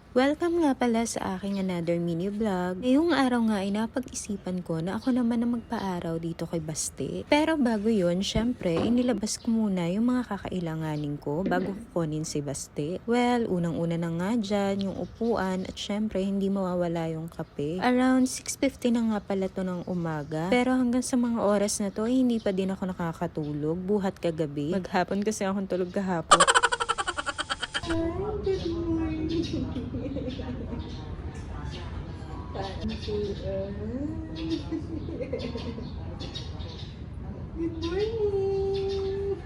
Welcome nga pala sa aking another mini vlog. Ngayong araw nga ay napag-isipan ko na ako naman ang magpa-araw dito kay Baste. Pero bago yun, syempre, inilabas ko muna yung mga kakailanganin ko bago kukunin si Baste. Well, unang-una na nga dyan, yung upuan at syempre, hindi mawawala yung kape. Around 6:50 na nga pala to ng umaga. Pero hanggang sa mga oras na to, hindi pa din ako nakakatulog, buhat kagabi. Maghapon kasi akong tulog kahapon. Hi, good morning. Good morning.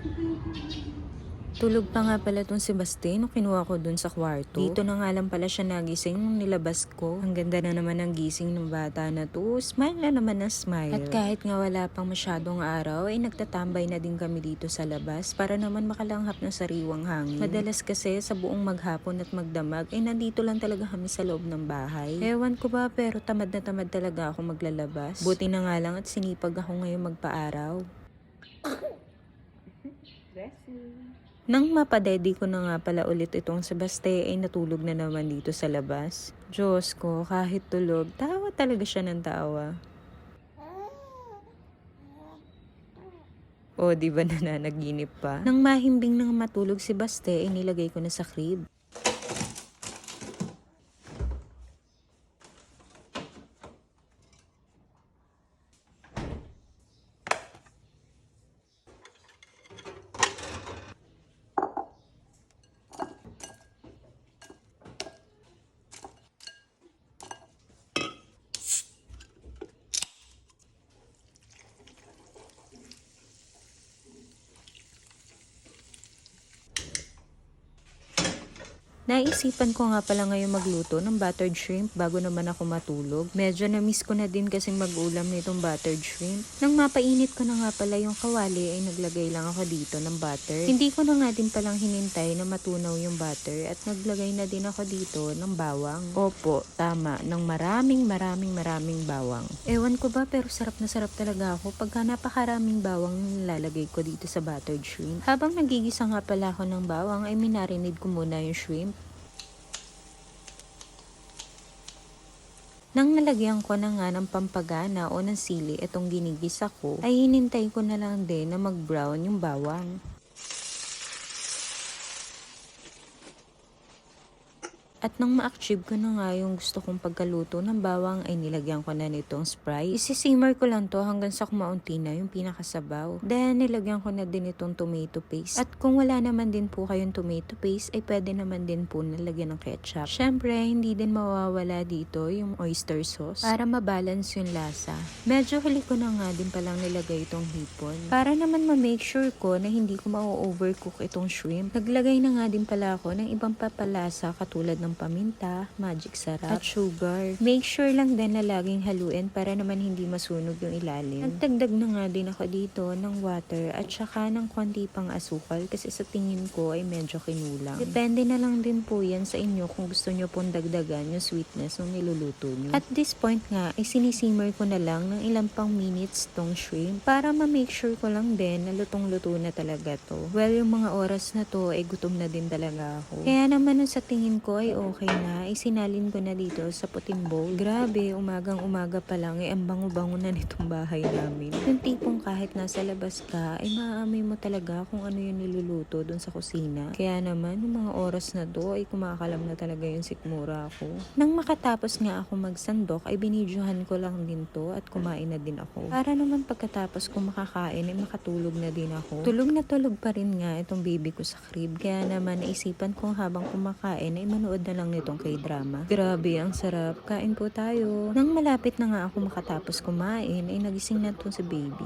Tulog pa nga pala tong si Baste nung kinuha ko dun sa kwarto. Dito na nga lang pala siya nagising nung nilabas ko. Ang ganda na naman ng gising ng bata na to. Smile na naman ng smile. At kahit nga wala pang masyadong araw, ay nagtatambay na din kami dito sa labas para naman makalanghap ng sariwang hangin. Madalas kasi sa buong maghapon at magdamag, ay nandito lang talaga kami sa loob ng bahay. Ewan ko ba, pero tamad na tamad talaga ako maglalabas. Buti na nga lang at sinipag ako ngayon magpa-araw. Nang mapadedi ko na nga pala ulit itong si Baste ay natulog na naman dito sa labas. Diyos ko, kahit tulog, tawa talaga siya ng tawa. O, di ba nananaginip pa? Nang mahimbing nang matulog si Baste ay nilagay ko na sa crib. Naisipan ko nga pala ngayon magluto ng buttered shrimp bago naman ako matulog. Medyo na-miss ko na din kasing mag-ulam nitong buttered shrimp. Nang mapainit ko na nga pala yung kawali ay naglagay lang ako dito ng butter. Hindi ko na nga din palang hinintay na matunaw yung butter at naglagay na din ako dito ng bawang. Opo, tama, ng maraming bawang. Ewan ko ba pero sarap na sarap talaga ako pagka napakaraming bawang nilalagay ko dito sa buttered shrimp. Habang nagigisa nga pala ako ng bawang ay minarinate ko muna yung shrimp. Nang nalagyan ko na nga ng pampagana o ng sili itong ginigisa ko, ay hinintay ko na lang din na mag-brown yung bawang. At nang ma-achieve ko na nga yung gusto kong pagkaluto ng bawang ay nilagyan ko na nitong Sprite. Isi-simmer ko lang to hanggang sa kumaunti na yung pinakasabaw. Then nilagyan ko na din itong tomato paste. At kung wala naman din po kayong tomato paste ay pwede naman din po nilagyan ng ketchup. Syempre hindi din mawawala dito yung oyster sauce para mabalance yung lasa. Medyo huli ko na nga din palang nilagay itong hipon. Para naman ma-make sure ko na hindi ko ma-overcook itong shrimp. Naglagay na nga din pala ako ng ibang papalasa katulad ng paminta, magic sarap, at sugar. Make sure lang din na laging haluin para naman hindi masunog yung ilalim. Nagdagdag na nga din ako dito ng water at saka ng konti pang asukal kasi sa tingin ko ay medyo kinulang. Depende na lang din po yan sa inyo kung gusto nyo pong dagdagan yung sweetness ng niluluto nyo. At this point nga ay sinisimmer ko na lang ng ilang pang minutes tong shrimp para ma-make sure ko lang din na lutong-luto na talaga to. Well, yung mga oras na to ay gutom na din talaga ako. Kaya naman sa tingin ko ay okay na, isinalin ko na dito sa puting bowl. Grabe, umagang-umaga pa lang, ang bango-bango na nitong bahay namin. Yung tipong kahit nasa labas ka, ay maaamoy mo talaga kung ano yung niluluto dun sa kusina. Kaya naman, yung mga oras na to, ay kumakalam na talaga yung sikmura ko. Nang makatapos nga ako magsandok, ay binidyohan ko lang din to at kumain na din ako. Para naman pagkatapos ko makakain, ay makatulog na din ako. Tulog na tulog pa rin nga itong baby ko sa crib. Kaya naman, naisipan kong habang kumakain, ay manood na lang nitong K-drama. Grabe, ang sarap. Kain po tayo. Nang malapit na nga ako makatapos kumain, ay nagising na to si baby.